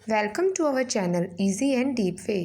Welcome to our channel easy and deep way.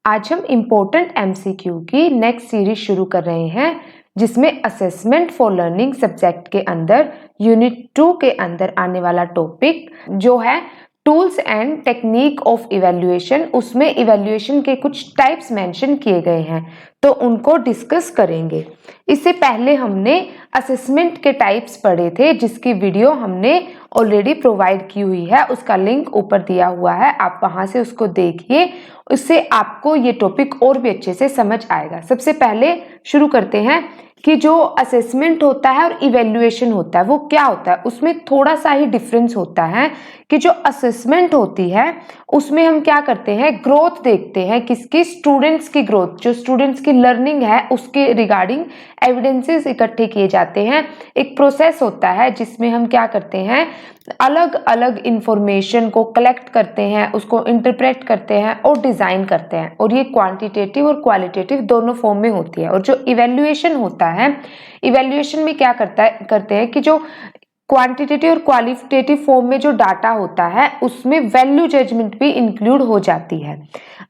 आज हम important MCQ की next series शुरू कर रहे हैं जिसमें असेसमेंट फॉर लर्निंग सब्जेक्ट के अंदर यूनिट 2 के अंदर आने वाला टॉपिक जो है tools and technique of evaluation, उसमें इवैल्यूएशन के कुछ टाइप्स मेंशन किए गए हैं तो उनको डिस्कस करेंगे। इससे पहले हमने असेसमेंट के टाइप्स पढ़े थे जिसकी वीडियो हमने ऑलरेडी प्रोवाइड की हुई है, उसका लिंक ऊपर दिया हुआ है, आप वहां से उसको देखिए, उससे आपको ये टॉपिक और भी अच्छे से समझ आएगा। सबसे पहले शुरू करते हैं कि जो असेसमेंट होता है और इवैल्यूएशन होता है वो क्या होता है। उसमें थोड़ा सा ही डिफरेंस होता है कि जो असेसमेंट होती है उसमें हम क्या करते हैं, ग्रोथ देखते हैं, किसकी, स्टूडेंट्स की ग्रोथ, जो स्टूडेंट्स की लर्निंग है उसके रिगार्डिंग एविडेंसेस इकट्ठे किए जाते हैं। एक प्रोसेस होता है जिसमें हम क्या करते हैं, अलग अलग इंफॉर्मेशन को कलेक्ट करते हैं, उसको इंटरप्रेट करते हैं और डिजाइन करते हैं, और ये क्वांटिटेटिव और क्वालिटेटिव दोनों फॉर्म में होती है। और जो इवैल्यूएशन होता है, इवैल्यूएशन में क्या करते हैं कि जो क्वांटिटेटिव और क्वालिटेटिव फॉर्म में जो डाटा होता है उसमें वैल्यू जजमेंट भी इंक्लूड हो जाती है।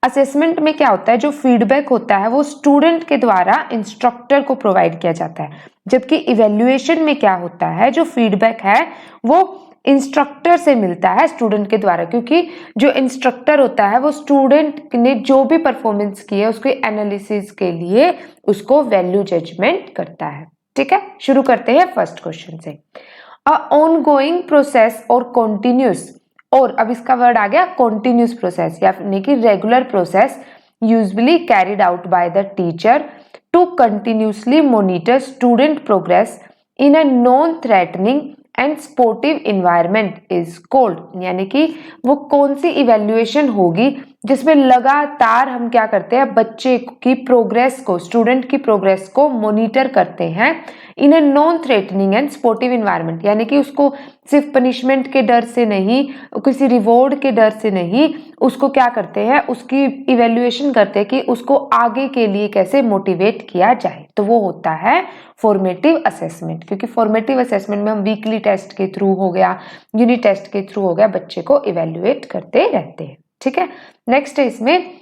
असेसमेंट में क्या होता है, जो फीडबैक होता है वो स्टूडेंट के द्वारा इंस्ट्रक्टर को प्रोवाइड किया जाता है, जबकि इवैल्यूएशन में क्या होता है, जो फीडबैक है वो इंस्ट्रक्टर से मिलता है स्टूडेंट के द्वारा, क्योंकि जो इंस्ट्रक्टर होता है वो स्टूडेंट ने जो भी परफॉर्मेंस की है उसके एनालिसिस के लिए उसको वैल्यू जजमेंट करता है। ठीक है, शुरू करते हैं फर्स्ट क्वेश्चन से। अ ऑनगोइंग प्रोसेस और कॉन्टिन्यूस, और अब इसका वर्ड आ गया कॉन्टिन्यूस प्रोसेस यानी कि regular process usually carried out by the teacher to continuously monitor student progress in a non threatening and supportive environment is called. यानी कि वो कौन सी इवैल्यूएशन होगी जिसमें लगातार हम क्या करते हैं, बच्चे की प्रोग्रेस को, स्टूडेंट की प्रोग्रेस को मॉनिटर करते हैं in a non threatening and supportive environment, यानी कि उसको सिर्फ पनिशमेंट के डर से नहीं, किसी रिवॉर्ड के डर से नहीं, उसको क्या करते हैं, उसकी इवैल्यूएशन करते हैं कि उसको आगे के लिए कैसे मोटिवेट किया जाए। तो वो होता है फॉर्मेटिव असेसमेंट, क्योंकि फॉर्मेटिव असेसमेंट में हम वीकली टेस्ट के थ्रू हो गया, यूनिट टेस्ट के थ्रू हो गया, बच्चे को इवैल्यूएट करते रहते हैं। ठीक है, नेक्स्ट है इसमें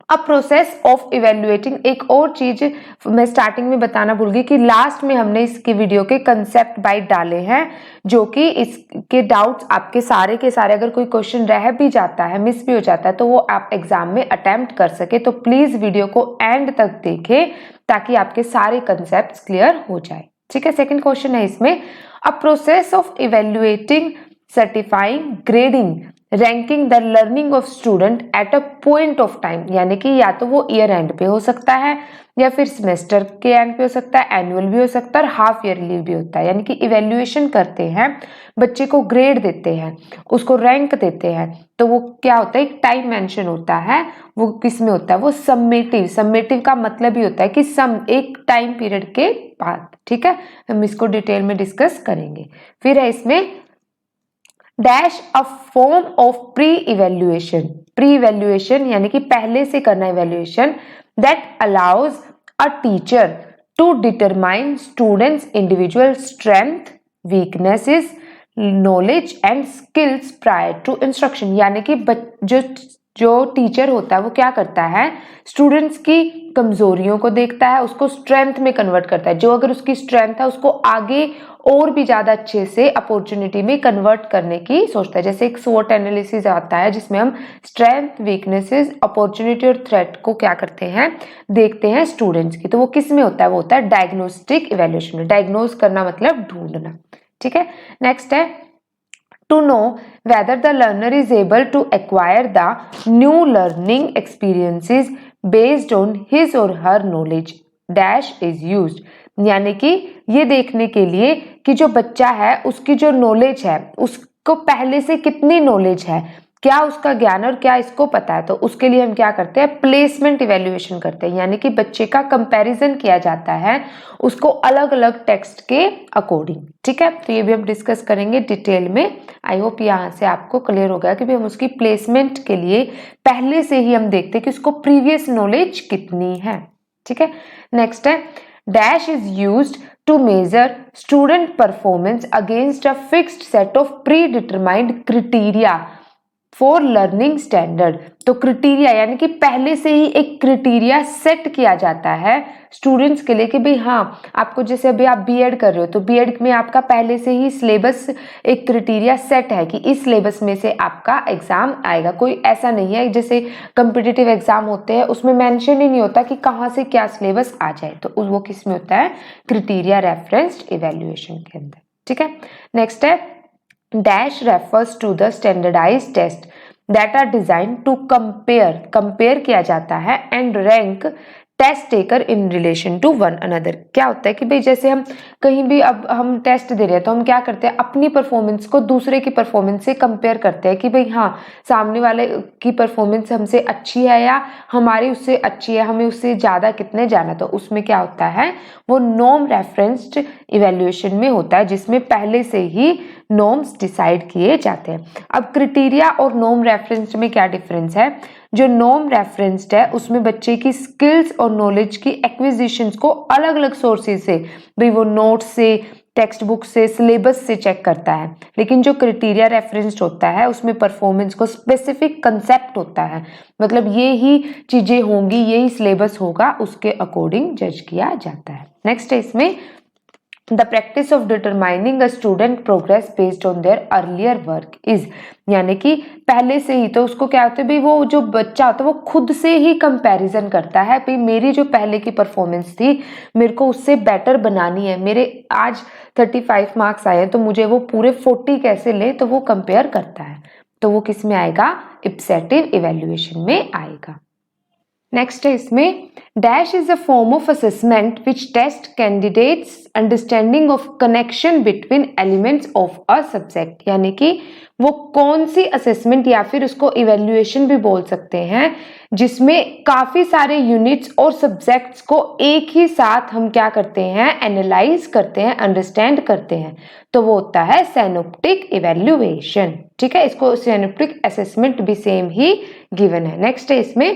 अ प्रोसेस ऑफ इवैल्यूएटिंग। एक और चीज मैं स्टार्टिंग में बताना भूल गई कि लास्ट में हमने इसकी वीडियो के कंसेप्ट बाइट डाले हैं, जो कि इसके डाउट्स आपके सारे के सारे, अगर कोई क्वेश्चन रह भी जाता है, मिस भी हो जाता है, तो वो आप एग्जाम में अटेम्प्ट कर सके। तो प्लीज वीडियो को एंड तक देखें ताकि आपके सारे कंसेप्ट क्लियर हो जाए। ठीक है, सेकेंड क्वेश्चन है इसमें, अ process of evaluating, certifying, grading, ranking the learning of student at a point of time, यानी कि या तो वो ईयर एंड पे हो सकता है या फिर सेमेस्टर के एंड पे हो सकता है, एनुअल भी हो सकता है और हाफ ईयरली भी होता है। यानी कि इवैल्यूएशन करते हैं, बच्चे को ग्रेड देते हैं, उसको रैंक देते हैं, तो वो क्या होता है, एक टाइम मेंशन होता है, वो किस में होता है, वो सम्मेटिव। सम्मेटिव का मतलब ही होता है कि सम, एक टाइम पीरियड के बाद। ठीक है, हम इसको डिटेल में डिस्कस करेंगे। फिर है इसमें dash a form of pre evaluation. Pre evaluation यानी कि पहले से करना evaluation, that allows a teacher to determine students individual strength, weaknesses, knowledge and skills prior to instruction. यानी कि जो टीचर होता है वो क्या करता है, स्टूडेंट्स की कमजोरियों को देखता है, उसको स्ट्रेंथ में कन्वर्ट करता है, जो अगर उसकी स्ट्रेंथ है उसको आगे और भी ज्यादा अच्छे से अपॉर्चुनिटी में कन्वर्ट करने की सोचता है। जैसे एक स्वॉट एनालिसिस आता है जिसमें हम स्ट्रेंथ, वीकनेसेस, अपॉर्चुनिटी और थ्रेट को क्या करते हैं, देखते हैं स्टूडेंट्स की। तो वो किस में होता है, वो होता है डायग्नोस्टिक इवैल्यूएशन में। डायग्नोज करना मतलब ढूंढना। ठीक है, नेक्स्ट है to know whether the learner is able to acquire the new learning experiences based on his or her knowledge dash is used। यानी कि ये देखने के लिए कि जो बच्चा है उसकी जो नॉलेज है, उसको पहले से कितनी नॉलेज है, क्या उसका ज्ञान और क्या इसको पता है, तो उसके लिए हम क्या करते हैं, प्लेसमेंट इवैल्यूएशन करते हैं। यानी कि बच्चे का कंपैरिजन किया जाता है उसको अलग अलग टेक्स्ट के अकॉर्डिंग। ठीक है, तो ये भी हम डिस्कस करेंगे डिटेल में। आई होप यहाँ से आपको क्लियर हो गया कि भी हम उसकी प्लेसमेंट के लिए पहले से ही हम देखते हैं कि उसको प्रीवियस नॉलेज कितनी है। ठीक है, नेक्स्ट है dash is used to measure student performance against a fixed set of predetermined criteria for learning standard. तो क्रिटेरिया यानी कि पहले से ही एक क्रिटेरिया सेट किया जाता है स्टूडेंट्स के लिए कि भाई हाँ, आपको जैसे अभी आप बीएड कर रहे हो तो बीएड में आपका पहले से ही सिलेबस एक क्रिटेरिया सेट है कि इस सिलेबस में से आपका एग्जाम आएगा। कोई ऐसा नहीं है जैसे कम्पिटिटिव एग्जाम होते हैं उसमें मेंशन ही नहीं होता कि कहाँ से क्या सिलेबस आ जाए, तो वो किस में होता है, क्रिटेरिया रेफरेंस्ड इवेल्युएशन के अंदर। ठीक है, नेक्स्ट है dash refers to the standardized test that are designed to compare किया जाता है and rank test taker in relation to one another. क्या होता है कि भाई जैसे हम कहीं भी अब हम टेस्ट दे रहे हैं तो हम क्या करते हैं, अपनी परफॉर्मेंस को दूसरे की परफॉर्मेंस से कंपेयर करते हैं कि भाई हाँ, सामने वाले की परफॉर्मेंस हमसे अच्छी है या हमारी उससे अच्छी है, हमें उससे ज़्यादा कितने जाना। तो उसमें क्या होता है, वो नॉर्म रेफरेंस्ड इवेल्युएशन में होता है जिसमें पहले से ही नॉर्म्स डिसाइड किए जाते हैं। अब क्रिटेरिया और नॉर्म रेफरेंस्ड में क्या डिफरेंस है, जो नॉर्म रेफरेंस्ड है उसमें बच्चे की स्किल्स और नॉलेज की एक्विजिशंस को अलग अलग सोर्सेज से, भाई वो नोट्स से, टेक्स्ट बुक से, सिलेबस से चेक करता है। लेकिन जो क्रिटेरिया रेफरेंस्ड होता है उसमें परफॉर्मेंस को स्पेसिफिक कंसेप्ट होता है, मतलब ये ही चीजें होंगी, यही सिलेबस होगा, उसके अकॉर्डिंग जज किया जाता है। नेक्स्ट है इसमें The practice of determining a student progress based on their earlier work is, यानी कि पहले से ही तो उसको क्या होता है भाई, वो जो बच्चा होता है वो खुद से ही कंपैरिजन करता है, भाई मेरी जो पहले की परफॉर्मेंस थी मेरे को उससे बेटर बनानी है, मेरे आज 35 मार्क्स आए तो मुझे वो पूरे 40 कैसे ले, तो वो कंपेयर करता है। तो वो किस में आएगा, इप्सेटिव इवेल्युएशन में आएगा। नेक्स्ट है इसमें dash is a form of assessment which test candidates understanding of connection between elements of a subject, यानी कि वो कौन सी असेसमेंट या फिर उसको इवेल्युएशन भी बोल सकते हैं जिसमें काफी सारे यूनिट्स और सब्जेक्ट्स को एक ही साथ हम क्या करते हैं, एनालाइज करते हैं, अंडरस्टैंड करते हैं, तो वो होता है सिनोप्टिक इवेल्युएशन। ठीक है, इसको सिनोप्टिक असेसमेंट भी सेम ही गिवन है। नेक्स्ट है इसमें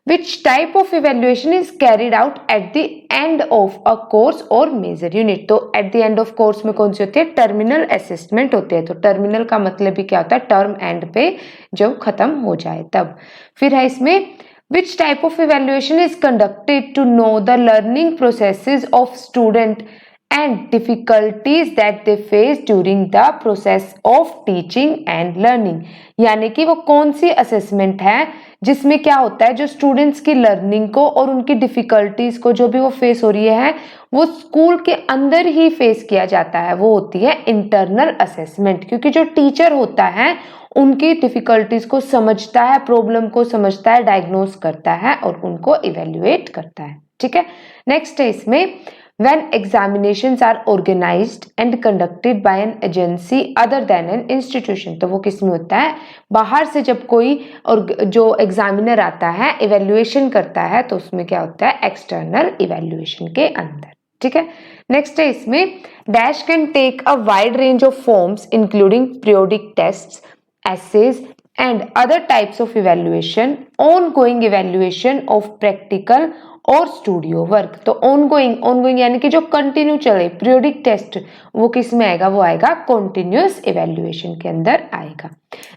Which type of evaluation is carried out at the end of a course or major unit? तो at the end of course में कौन सी होती है, टर्मिनल असेसमेंट होती है। तो टर्मिनल का मतलब भी क्या होता है, टर्म एंड पे जब खत्म हो जाए तब। फिर है इसमें Which type of evaluation is conducted to know the learning processes of student and difficulties that they face during the process of teaching and learning, यानी कि वो कौन सी असेसमेंट है जिसमें क्या होता है, जो स्टूडेंट्स की लर्निंग को और उनकी डिफिकल्टीज को जो भी वो फेस हो रही है वो स्कूल के अंदर ही फेस किया जाता है, वो होती है इंटरनल असेसमेंट। क्योंकि जो टीचर होता है उनकी डिफिकल्टीज को समझता है, प्रॉब्लम को समझता है, डायग्नोज करता है और उनको इवेल्युएट करता है। ठीक है, नेक्स्ट है इसमें when examinations are organized and conducted by an agency other than an institution, तो वो किस में होता है, बाहर से जब कोई और जो एग्जामिनर आता है इवेल्युएशन करता है तो उसमें क्या होता है, एक्सटर्नल इवेल्युएशन के अंदर। ठीक है, नेक्स्ट है इसमें dash can take a wide range of forms including periodic tests, essays and other types of evaluation, ongoing evaluation of practical और स्टूडियो वर्क। तो ongoing यानी कि जो कंटिन्यू चले, पीरियोडिक टेस्ट वो किस में आएगा, वो आएगा कॉन्टिन्यूअस इवेल्युएशन के अंदर आएगा।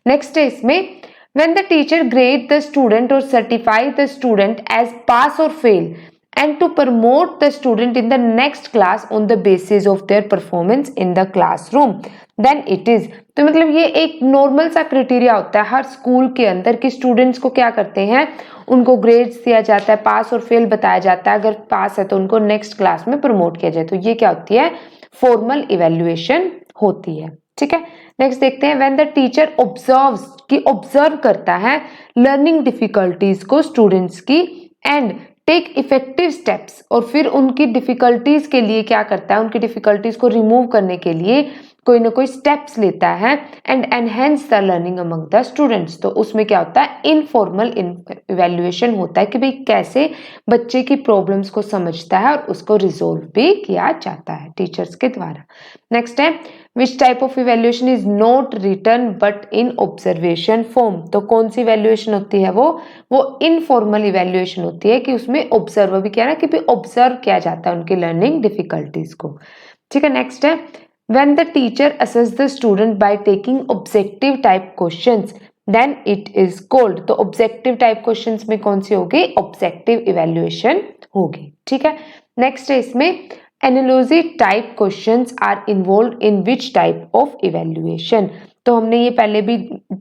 नेक्स्ट है इसमें when the teacher grade the student or certify the student as pass or fail and to promote the student in the next class on the basis of their performance in the classroom then it is, तो मतलब ये एक normal सा criteria होता है हर school के अंदर कि स्टूडेंट्स को क्या करते हैं, उनको ग्रेड्स दिया जाता है, पास और फेल बताया जाता है, अगर पास है तो उनको नेक्स्ट क्लास में प्रमोट किया जाए। तो ये क्या होती है, फॉर्मल इवेल्युएशन होती है। ठीक है, नेक्स्ट देखते हैं व्हेन द टीचर ऑब्जर्व्स, कि ऑब्जर्व करता है लर्निंग डिफिकल्टीज को स्टूडेंट्स की एंड टेक इफेक्टिव स्टेप्स, और फिर उनकी डिफिकल्टीज के लिए क्या करता है, उनकी डिफिकल्टीज को रिमूव करने के लिए कोई ना कोई स्टेप्स लेता है and enhance the learning among the students. तो उसमें क्या होता है, इनफॉर्मल इवेल्युएशन होता है कि भाई कैसे बच्चे की प्रॉब्लम्स को समझता है और उसको रिजोल्व भी किया जाता है टीचर्स के द्वारा। नेक्स्ट है which type of evaluation is not written but in observation form. तो कौन सी इवेल्युएशन होती है, वो इनफॉर्मल इवेल्युएशन होती है कि उसमें ऑब्जर्व भी क्या है ना, कि ऑब्जर्व किया जाता है उनकी लर्निंग डिफिकल्टीज को। ठीक है, नेक्स्ट है when the teacher assess the student by taking objective type questions then it is called. तो ऑब्जेक्टिव टाइप क्वेश्चंस में कौन सी होगी? ऑब्जेक्टिव इवैल्यूएशन होगी। ठीक है, नेक्स्ट है इसमें analogy type questions are involve in which type of evaluation. तो हमने ये पहले भी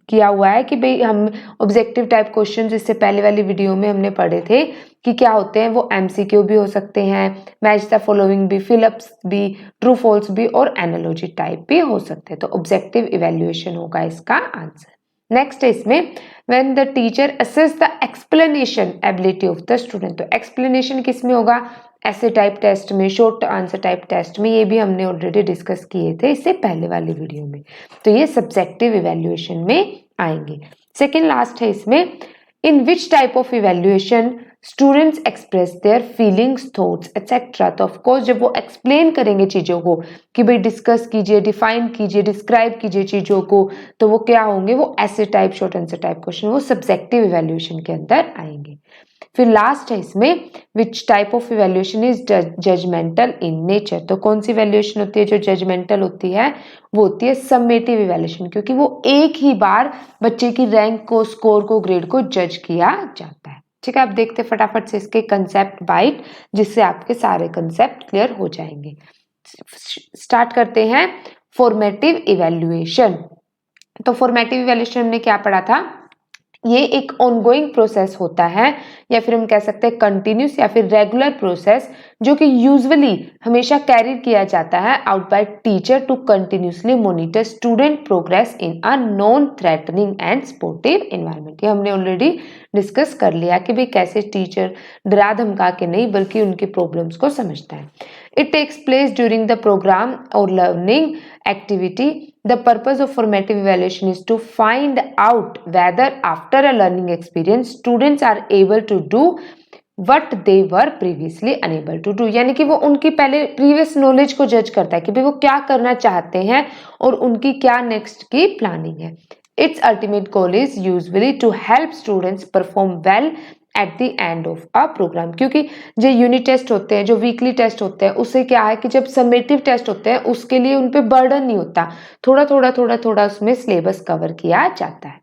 किया हुआ है कि भाई हम ऑब्जेक्टिव टाइप क्वेश्चंस इससे पहले वाली वीडियो में हमने पढ़े थे कि क्या होते हैं, वो एमसीक्यू भी हो सकते हैं, मैच द फॉलोइंग भी, फिलअप्स भी, ट्रू फॉल्स भी और एनालॉजी टाइप भी हो सकते हैं। तो ऑब्जेक्टिव इवैल्यूएशन होगा इसका आंसर। नेक्स्ट है इसमें when the teacher assess the explanation ability of the student. तो एक्सप्लेनेशन किस में होगा? ऐसे टाइप टेस्ट में, शॉर्ट आंसर टाइप टेस्ट में। ये भी हमने ऑलरेडी डिस्कस किए थे इससे पहले वाली वीडियो में। तो ये सब्जेक्टिव इवैल्यूएशन में आएंगे। सेकेंड लास्ट है इसमें in which type of evaluation students express their feelings, thoughts etcetera. तो ऑफकोर्स जब वो एक्सप्लेन करेंगे चीजों को कि भाई डिस्कस कीजिए, डिफाइन कीजिए, डिस्क्राइब कीजिए चीजों को, तो वो क्या होंगे? वो ऐसे type short answer type question वो सब्जेक्टिव इवैल्यूएशन के अंदर आएंगे। फिर लास्ट है इसमें which type of evaluation is judgemental in nature. तो कौन सी इवैल्यूएशन होती है जो जजमेंटल होती है? वो होती है समेटिव इवैल्यूएशन, क्योंकि वो एक ही बार बच्चे की रैंक को, स्कोर को, ग्रेड को जज किया जाता है। ठीक है, आप देखते फटाफट से इसके कंसेप्ट बाइट, जिससे आपके सारे कंसेप्ट क्लियर हो जाएंगे। स्टार्ट करते हैं फॉर्मेटिव इवैल्यूएशन। तो फॉर्मेटिव इवैल्यूएशन हमने क्या पढ़ा था? ये एक ऑनगोइंग प्रोसेस होता है, या फिर हम कह सकते हैं कंटिन्यूस या फिर रेगुलर प्रोसेस, जो कि यूजुअली हमेशा कैरी किया जाता है out by teacher to continuously monitor student progress in a non threatening and supportive environment. ये हमने ऑलरेडी डिस्कस कर लिया कि भाई कैसे टीचर डरा धमका के नहीं बल्कि उनकी प्रॉब्लम्स को समझता है। It takes place during the programme और learning activity. The purpose of formative evaluation is to find out whether after a learning experience students are able to do what they were previously unable to do। यानी कि वो उनकी पहले previous knowledge को जज करता है कि भाई वो क्या करना चाहते हैं और उनकी क्या नेक्स्ट की प्लानिंग है। Its ultimate goal is usually to help students perform well at the end of a programme. क्योंकि जो यूनिट टेस्ट होते हैं, जो वीकली टेस्ट होते हैं, उससे क्या है कि जब समेटिव टेस्ट होते हैं उसके लिए उन पे बर्डन नहीं होता, थोड़ा थोड़ा उसमें सिलेबस कवर किया जाता है।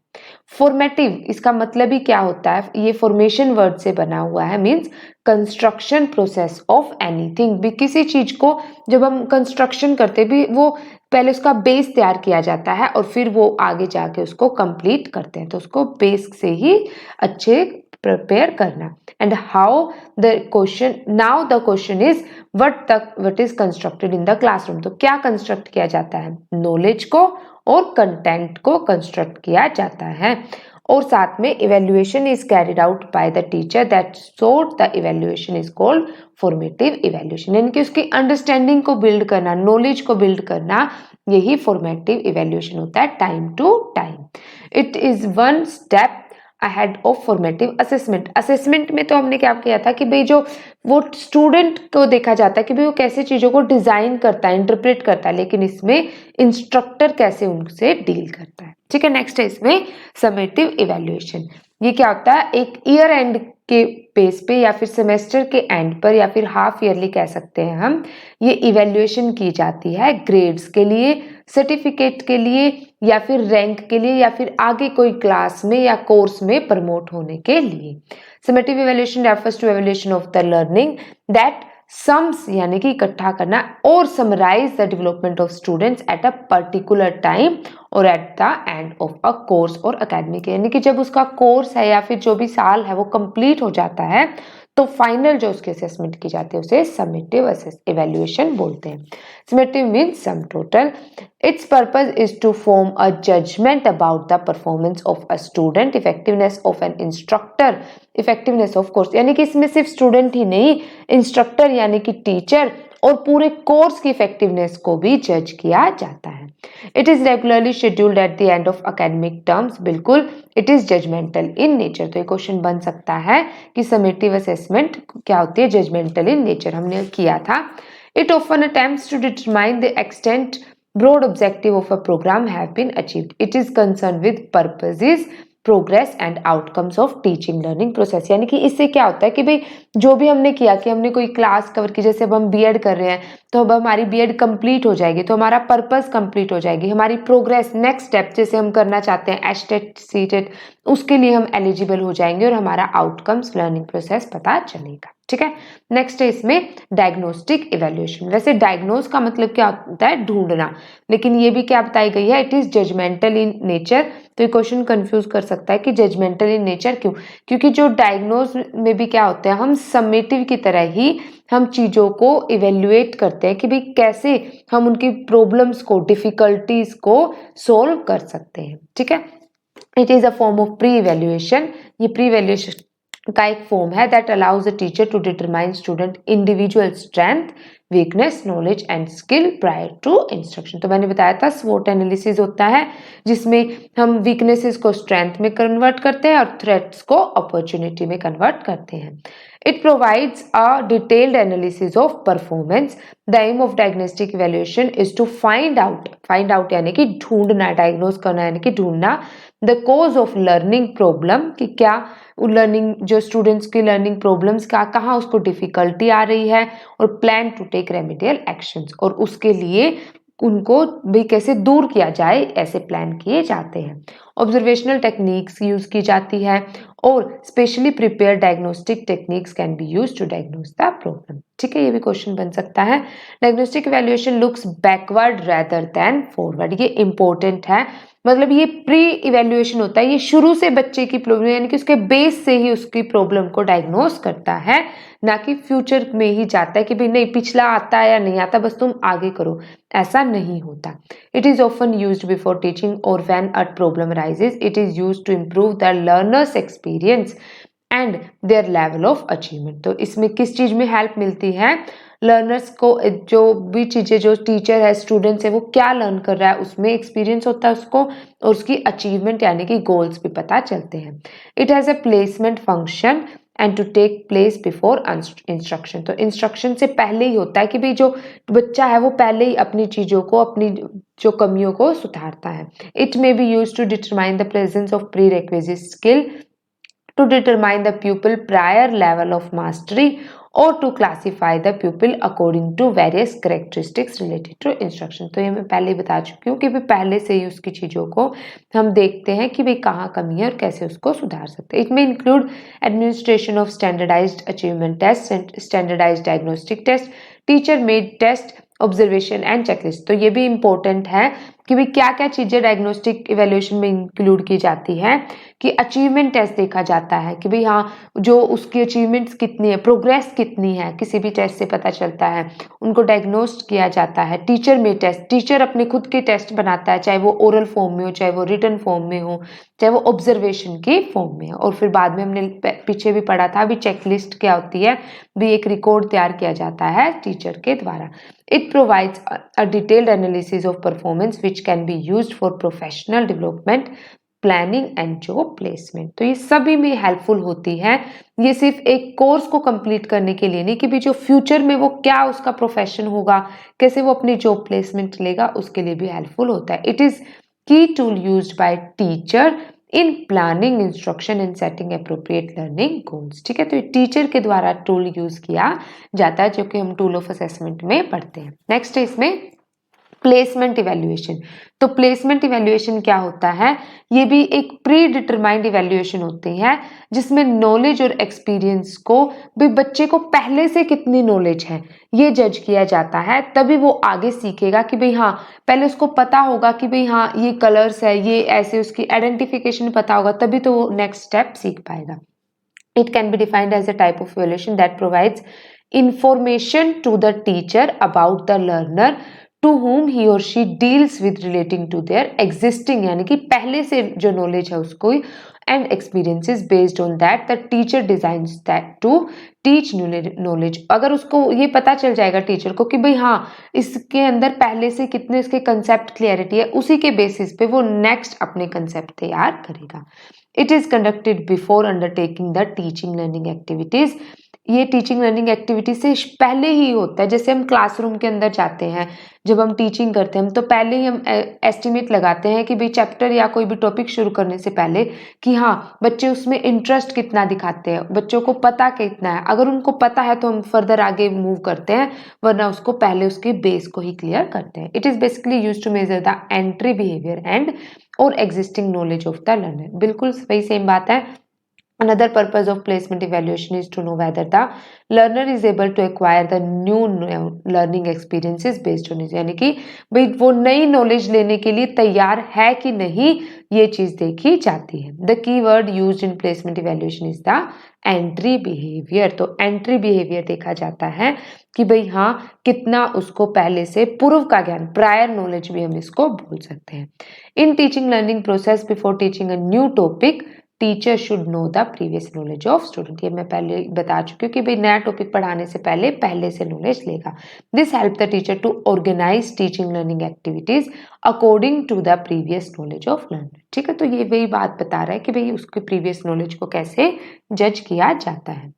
फॉर्मेटिव, इसका मतलब ही क्या होता है? ये फॉर्मेशन वर्ड से बना हुआ है, means construction process of anything. भी किसी चीज को जब हम कंस्ट्रक्शन करते भी, वो पहले उसका बेस तैयार किया जाता है और फिर वो आगे जाके उसको कंप्लीट करते हैं। तो उसको बेस से ही अच्छे प्रिपेयर करना। And how the question, now the question is what is constructed in the classroom. तो क्या कंस्ट्रक्ट किया जाता है? नॉलेज को और कंटेंट को कंस्ट्रक्ट किया जाता है। और साथ में evaluation is carried out by the teacher, that sort the evaluation is called formative evaluation. यानी कि उसकी अंडरस्टैंडिंग को बिल्ड करना, नॉलेज को बिल्ड करना, यही फॉर्मेटिव इवैल्यूएशन होता है time to time. It is one step ahead of formative assessment. Assessment में तो हमने क्या किया था कि भाई जो वो स्टूडेंट को देखा जाता है कि भाई वो कैसे चीजों को डिजाइन करता है, इंटरप्रेट करता है, लेकिन इसमें इंस्ट्रक्टर कैसे उनसे डील करता है। ठीक है, नेक्स्ट है इसमें समेटिव इवैल्यूएशन। ये क्या होता है? एक ईयर एंड के बेस पे या फिर सेमेस्टर के एंड पर या फिर हाफ ईयरली कह सकते हैं हम, ये इवैल्यूएशन की जाती है ग्रेड्स के लिए, सर्टिफिकेट के लिए, या फिर रैंक के लिए, या फिर आगे कोई क्लास में या कोर्स में प्रमोट होने के लिए। Summative evaluation refers to evaluation of the learning that sums, यानी कि इकट्ठा करना, और summarise the development of students at a particular time और at the end of a course और अकेडमिक। यानी कि जब उसका कोर्स है या फिर जो भी साल है वो कंप्लीट हो जाता है, तो फाइनल जो उसकी असेसमेंट की जाती है उसे समेटिव इवैल्यूएशन बोलते हैं। Summative means sum total. Its purpose is to form a judgement about the performance of a student, effectiveness of an instructor, effectiveness of course. यानी कि इसमें सिर्फ स्टूडेंट ही नहीं, इंस्ट्रक्टर यानी कि टीचर और पूरे कोर्स की इफेक्टिवनेस को भी जज किया जाता है। It is regularly scheduled at the end of academic terms. बिल्कुल, it is judgemental in nature. तो ये क्वेश्चन बन सकता है कि समेटिव असेसमेंट क्या होती है? जजमेंटल इन नेचर, हमने किया था। It often attempts to determine the extent broad objective of a program have been achieved. It is concerned with purposes progress and outcomes of teaching learning process. यानी कि इससे क्या होता है कि भाई जो भी हमने किया कि हमने कोई क्लास कवर की, जैसे अब हम बीएड कर रहे हैं तो अब हमारी बीएड कंप्लीट हो जाएगी, तो हमारा पर्पस कंप्लीट हो जाएगी, हमारी प्रोग्रेस नेक्स्ट स्टेप जैसे हम करना चाहते हैं एचटेट सीटेट, उसके लिए हम एलिजिबल हो जाएंगे और हमारा आउटकम्स लर्निंग प्रोसेस पता चलेगा। ठीक है, नेक्स्ट है इसमें डायग्नोस्टिक इवैल्यूएशन। वैसे डायग्नोज का मतलब क्या होता है, ढूंढना, लेकिन ये भी क्या बताई गई है, it is judgemental in nature. तो ये क्वेश्चन कंफ्यूज कर सकता है कि जजमेंटल इन नेचर क्यों, क्योंकि जो डायग्नोज में भी क्या होता है, हम समेटिव की तरह ही हम चीजों को इवेल्युएट करते हैं कि भाई कैसे हम उनकी प्रॉब्लम्स को, डिफिकल्टीज को सोल्व कर सकते हैं। ठीक है, it is a form of pre evaluation. ये प्री इवेल्युएशन का एक फॉर्म है that allows the teacher to determine student individual strength, weakness, knowledge and skill prior to instruction. तो मैंने बताया था स्वोट एनालिसिस होता है जिसमें हम वीकनेसेस को स्ट्रेंथ में कन्वर्ट करते हैं और थ्रेट्स को अपॉर्चुनिटी में कन्वर्ट करते हैं। It provides a detailed analysis of performance. The aim of diagnostic evaluation is to find out यानी कि ढूंढना, diagnose करना यानी कि ढूंढना, the cause of learning problem, कि क्या लर्निंग, जो स्टूडेंट्स की लर्निंग प्रॉब्लम्स का कहाँ उसको डिफिकल्टी आ रही है, और plan to take remedial actions, और उसके लिए उनको भी कैसे दूर किया जाए, ऐसे प्लान किए जाते हैं। ऑब्जर्वेशनल टेक्निक्स यूज की जाती है और specially prepare diagnostic techniques can be use to diagnose the problem. ठीक है, ये भी क्वेश्चन बन सकता है। Diagnostic evaluation looks backward rather than forward. ये इंपॉर्टेंट है, मतलब ये प्री इवैल्यूएशन होता है, ये शुरू से बच्चे की प्रॉब्लम यानी कि उसके बेस से ही उसकी प्रॉब्लम को डायग्नोज करता है, ना कि फ्यूचर में ही जाता है कि भाई नहीं पिछला आता है या नहीं आता, बस तुम आगे करो, ऐसा नहीं होता। It is often used before teaching और when a problem rises. It is used to improve the learners experience and their level of achievement. तो इसमें किस चीज में हेल्प मिलती है, लर्नर्स को जो भी चीजें, जो टीचर है, स्टूडेंट्स है, वो क्या लर्न कर रहा है उसमें एक्सपीरियंस होता है उसको, और उसकी अचीवमेंट यानी कि गोल्स भी पता चलते हैं। It has a placement function and to take place before instruction. तो इंस्ट्रक्शन से पहले ही होता है कि भाई जो बच्चा है वो पहले ही अपनी चीजों को, अपनी जो कमियों को सुधारता है। It may be use to determine the presence of pre requisite skill, to determine the pupil prior level of mastery, or to classify the pupil according to various characteristics related to instruction। तो ये मैं पहले ही बता चुकी हूँ कि भाई पहले से ही उसकी चीज़ों को हम देखते हैं कि भाई कहाँ कमी है और कैसे उसको सुधार सकते हैं। It may include administration of standardised achievement test, standardised diagnostic test, teacher made test, observation and checklist. तो ये भी इंपॉर्टेंट है कि भाई क्या क्या चीजें डायग्नोस्टिक इवैल्यूएशन में इंक्लूड की जाती है, कि अचीवमेंट टेस्ट देखा जाता है कि भाई हाँ जो उसकी अचीवमेंट्स कितनी है, प्रोग्रेस कितनी है, किसी भी टेस्ट से पता चलता है, उनको डायग्नोस्ट किया जाता है। टीचर में टेस्ट, टीचर अपने खुद के टेस्ट बनाता है, चाहे वो ओरल फॉर्म में हो, चाहे वो रिटन फॉर्म में हो, चाहे वो ऑब्जर्वेशन के फॉर्म में हो। और फिर बाद में हमने पीछे भी पढ़ा था भी चेकलिस्ट क्या होती है, भी एक रिकॉर्ड तैयार किया जाता है टीचर के द्वारा। It provides a detailed analysis of performance which can be used for professional development, planning and job placement। तो ये सभी में हेल्पफुल होती है। ये सिर्फ एक कोर्स को कंप्लीट करने के लिए नहीं कि भी जो फ्यूचर में वो क्या उसका प्रोफेशन होगा, कैसे वो अपनी जॉब प्लेसमेंट लेगा, उसके लिए भी हेल्पफुल होता है। इट इज की tool used by teacher in planning instruction and setting appropriate learning goals. ठीक है, तो ये टीचर के द्वारा टूल यूज किया जाता है जो कि हम टूल ऑफ असेसमेंट में पढ़ते हैं। नेक्स्ट है इसमें प्लेसमेंट इवैल्यूएशन। तो प्लेसमेंट इवैल्यूएशन क्या होता है, ये भी एक प्री डिटरमाइंड इवैल्यूएशन होती है जिसमें नॉलेज और एक्सपीरियंस को भी, बच्चे को पहले से कितनी नॉलेज है ये जज किया जाता है, तभी वो आगे सीखेगा कि भाई हाँ पहले उसको पता होगा कि भाई हाँ ये कलर्स है, ये ऐसे उसकी आइडेंटिफिकेशन पता होगा, तभी तो वो नेक्स्ट स्टेप सीख पाएगा। It can be defined as a type of evaluation that provides information to the teacher about the learner to whom he or she deals with relating to their existing यानी कि पहले से जो knowledge है उसको, and experiences based on that the teacher designs that to teach knowledge। अगर उसको ये पता चल जाएगा टीचर को कि भाई हाँ इसके अंदर पहले से कितने इसके कंसेप्ट क्लियरिटी है, उसी के बेसिस पे वो नेक्स्ट अपने कंसेप्ट तैयार करेगा। It is conducted before undertaking the teaching learning activities ये टीचिंग लर्निंग एक्टिविटी से पहले ही होता है। जैसे हम क्लासरूम के अंदर जाते हैं, जब हम टीचिंग करते हैं, तो पहले ही हम एस्टिमेट लगाते हैं कि भाई चैप्टर या कोई भी टॉपिक शुरू करने से पहले कि हाँ बच्चे उसमें इंटरेस्ट कितना दिखाते हैं, बच्चों को पता कितना है। अगर उनको पता है तो हम फर्दर आगे मूव करते हैं, वरना उसको पहले उसके बेस को ही क्लियर करते हैं। It is basically use to measure the entry behaviour and और existing knowledge of the learner. बिल्कुल वही सेम बात है। Another purpose of placement evaluation is to know whether the learner is able to acquire the new learning experiences based on it, यानी कि भाई वो नई नॉलेज लेने के लिए तैयार है कि नहीं, ये चीज देखी जाती है। The key word used in placement evaluation is the entry behavior। तो entry behavior देखा जाता है कि भाई हाँ कितना उसको पहले से पूर्व का ज्ञान, प्रायर नॉलेज भी हम इसको बोल सकते हैं। In teaching learning process before teaching a new topic, teacher should know the previous knowledge of student. ये मैं पहले बता चुकी हूँ कि भाई नया टॉपिक पढ़ाने से पहले से नॉलेज लेगा। This help the teacher to organise teaching learning activities according to the previous knowledge of learner. ठीक है, तो ये वही बात बता रहा है कि भाई उसके प्रीवियस नॉलेज को कैसे जज किया जाता है।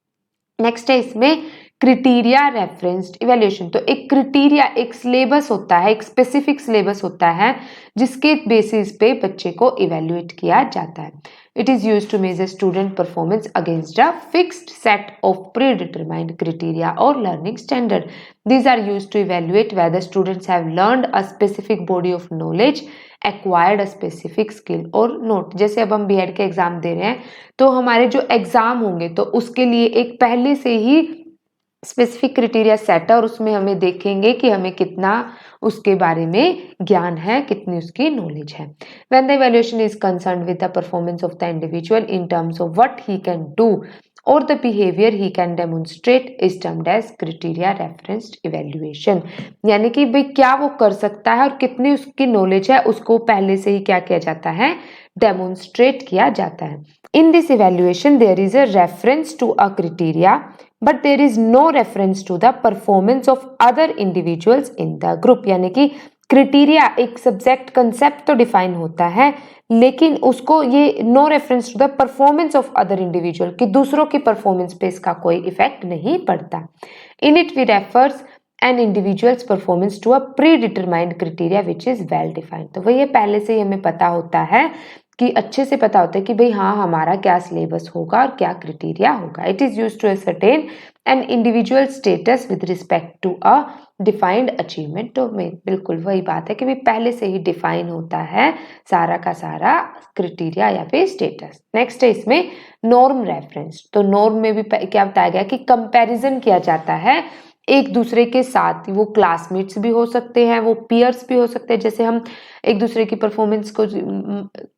नेक्स्ट है इसमें क्रिटेरिया रेफरेंस्ड इवेल्युएशन। तो एक क्रिटेरिया, एक सिलेबस होता है, एक स्पेसिफिक सिलेबस होता है जिसके बेसिस पे बच्चे को इवेल्युएट किया जाता है। It is used to measure student performance against a fixed set of predetermined criteria और learning standard. These are used to evaluate whether students have learned a specific body of knowledge, acquired a specific skill or not। जैसे अब हम BEd के exam दे रहे हैं, तो हमारे जो एग्जाम होंगे तो उसके लिए एक पहले से ही स्पेसिफिक क्राइटेरिया सेट है और उसमें हमें देखेंगे कि हमें कितना उसके बारे में ज्ञान है, कितनी उसकी नॉलेज है। When the evaluation is concerned with the performance of the individual in terms of what he can do or the behavior he can demonstrate is termed as criteria referenced evaluation। यानी कि भाई क्या वो कर सकता है और कितनी उसकी नॉलेज है, उसको पहले से ही क्या किया जाता है, डेमोन्स्ट्रेट किया जाता है। In this evaluation there is a reference to a criteria but there is no reference to the performance of other individuals in the group। यानी कि क्रिटेरिया एक सब्जेक्ट कंसेप्ट तो डिफाइन होता है, लेकिन उसको ये no reference to the performance of other individual, कि दूसरों की परफॉर्मेंस पे इसका कोई इफेक्ट नहीं पड़ता। In it we refers an individual's performance to a pre determined criteria which is well defined. तो वही पहले से ही हमें पता होता है कि अच्छे से पता होता है कि भाई हाँ हमारा क्या सिलेबस होगा और क्या क्रिटेरिया होगा। It is used to ascertain an individual status with respect to a defined achievement. तो बिल्कुल वही बात है कि भाई पहले से ही डिफाइन होता है सारा का सारा क्रिटेरिया या फिर स्टेटस। नेक्स्ट है इसमें नॉर्म रेफरेंस। तो नॉर्म में भी क्या बताया गया कि कंपैरिजन किया जाता है एक दूसरे के साथ। वो क्लासमेट्स भी हो सकते हैं, वो पीयर्स भी हो सकते हैं। जैसे हम एक दूसरे की परफॉर्मेंस को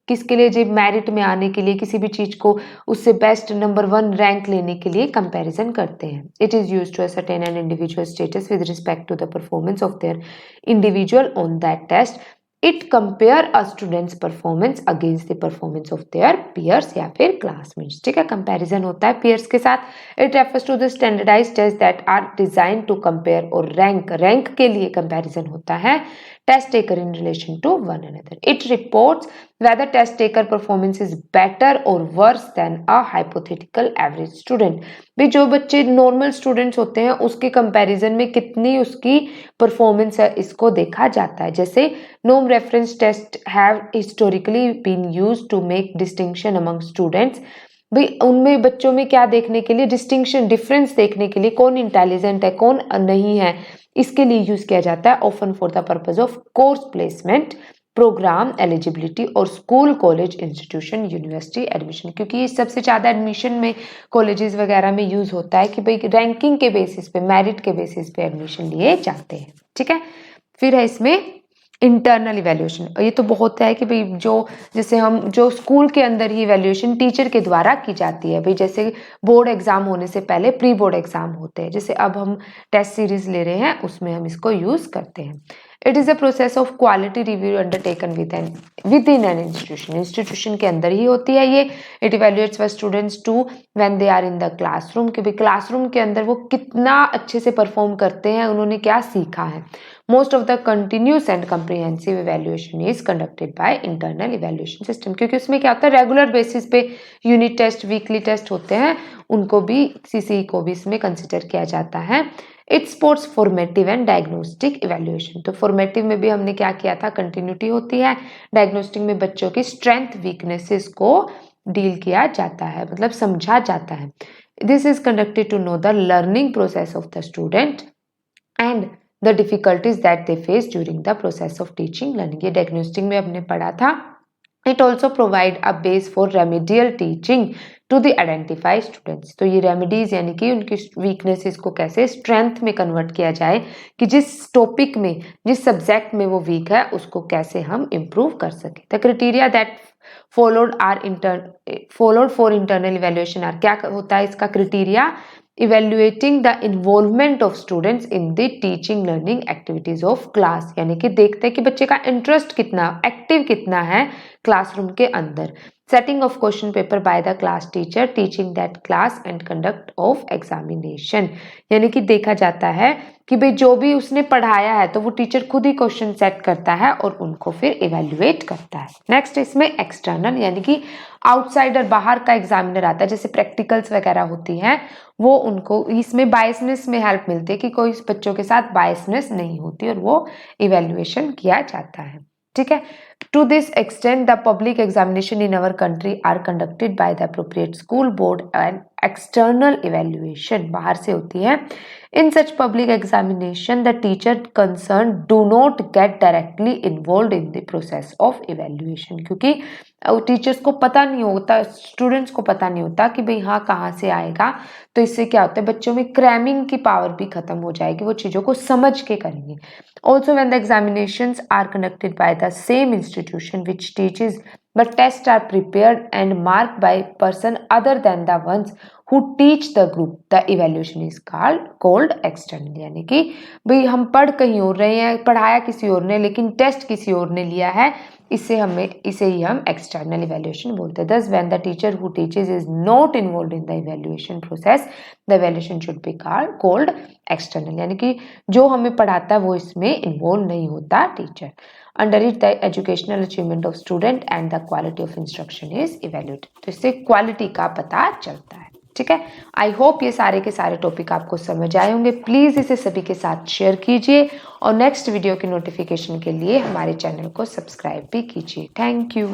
किसके लिए, जब मेरिट में आने के लिए किसी भी चीज को उससे बेस्ट नंबर 1 रैंक लेने के लिए कंपैरिजन करते हैं। It is used to ascertain an individual status with respect to the performance of their individual on that test. It compare a student's performance against the performance of their peers या फिर classmates. ठीक है, comparison होता है peers के साथ। It refers to the standardised test that are design to compare और rank के लिए कंपैरिजन होता है test taker in relation to one another. It reports whether test taker performance is better or worse than a hypothetical average student। भी जो बच्चे normal students होते हैं उसके कंपैरिजन में कितनी उसकी परफॉर्मेंस है, इसको देखा जाता है। जैसे norm reference test have historically been used to make distinction among students. भाई उनमें बच्चों में क्या देखने के लिए, डिस्टिंक्शन, डिफरेंस देखने के लिए, कौन इंटेलिजेंट है कौन नहीं है, इसके लिए यूज किया जाता है। Often for the purpose of course placement, program eligibility और school, college, institution, university admission. क्योंकि ये सबसे ज्यादा एडमिशन में, कॉलेजेस वगैरह में यूज होता है कि भाई रैंकिंग के बेसिस पे, मेरिट के बेसिस पे एडमिशन लिए जाते हैं। ठीक है, फिर है इसमें इंटरनल इवैल्यूएशन। ये तो बहुत है कि भाई जो जैसे हम जो स्कूल के अंदर ही इवैल्यूएशन टीचर के द्वारा की जाती है। भाई जैसे बोर्ड एग्जाम होने से पहले प्री बोर्ड एग्जाम होते हैं, जैसे अब हम टेस्ट सीरीज ले रहे हैं उसमें हम इसको यूज करते हैं। It is a process of quality review undertaken with in an institution के अंदर ही होती है ये। It evaluates for students to when they are in the classroom, कि भाई क्लासरूम के अंदर वो कितना अच्छे से परफॉर्म करते हैं, उन्होंने क्या सीखा है। Most of the continuous and comprehensive evaluation is conducted by internal evaluation system, क्योंकि उसमें क्या होता है, रेगुलर बेसिस पे यूनिट टेस्ट, वीकली टेस्ट होते हैं, उनको भी सीसीई को भी इसमें कंसिडर किया जाता है। It supports formative and diagnostic evaluation. तो फॉर्मेटिव में भी हमने क्या किया था, कंटिन्यूटी होती है। डायग्नोस्टिक में बच्चों की स्ट्रेंथ वीकनेसेस को डील किया जाता है, मतलब समझा जाता है। This is conducted to know the learning process of the student and the difficulties that they face during the process of teaching learning. ये डायग्नोस्टिक में हमने पढ़ा था। It also provide a base for remedial teaching to the identify students. तो ये remedies यानी कि उनकी वीकनेसेस को कैसे स्ट्रेंथ में कन्वर्ट किया जाए, कि जिस टॉपिक में, जिस सब्जेक्ट में वो वीक है, उसको कैसे हम इम्प्रूव कर सकें। The criteria that followed for internal evaluation are, क्या होता है इसका criteria, evaluating the involvement of students in the teaching learning activities of class, यानी कि देखते हैं कि बच्चे का इंटरेस्ट कितना, एक्टिव कितना है क्लासरूम के अंदर। Setting of question paper by the class teacher, teaching that class and conduct of examination, यानी कि देखा जाता है कि भाई जो भी उसने पढ़ाया है तो वो टीचर खुद ही क्वेश्चन सेट करता है और उनको फिर इवेल्युएट करता है। नेक्स्ट इसमें एक्सटर्नल, यानी कि आउटसाइडर, बाहर का एग्जामिनर आता है, जैसे प्रैक्टिकल्स वगैरह होती हैं, वो उनको इसमें बायसनेस में हेल्प मिलती है कि कोई बच्चों के साथ बायसनेस नहीं होती और वो इवेल्युएशन किया जाता है। ठीक है। To this extent, the public examination in our country are conducted by the appropriate school board and external evaluation बाहर से होती है। In such public examination, the teacher concerned do not get directly involved in the process of evaluation, क्योंकि teachers को पता नहीं होता, students को पता नहीं होता कि भाई हाँ कहाँ से आएगा। तो इससे क्या होता है, बच्चों में क्रैमिंग की पावर भी खत्म हो जाएगी, वो चीज़ों को समझ के करेंगे। Also, when the examinations are conducted by the same institution which teaches, but tests are prepared and marked by person other than the ones who teach the group, the evaluation is called external, यानी कि भाई हम पढ़ कहीं और रहे हैं, पढ़ाया किसी और ने, लेकिन टेस्ट किसी और ने लिया है, इसे ही हम एक्सटर्नल इवेल्युएशन बोलते हैं। Thus, when the teacher who teaches is not involved in the evaluation process, the evaluation should be called external, यानी कि जो हमें पढ़ाता है वो इसमें इन्वॉल्व नहीं होता teacher. Under it the educational achievement of student and the quality of instruction is evaluated, तो इससे क्वालिटी का पता चलता है। ठीक है। आई होप ये सारे के सारे टॉपिक आपको समझ आए होंगे। प्लीज़ इसे सभी के साथ शेयर कीजिए और नेक्स्ट वीडियो की नोटिफिकेशन के लिए हमारे चैनल को सब्सक्राइब भी कीजिए। Thank you.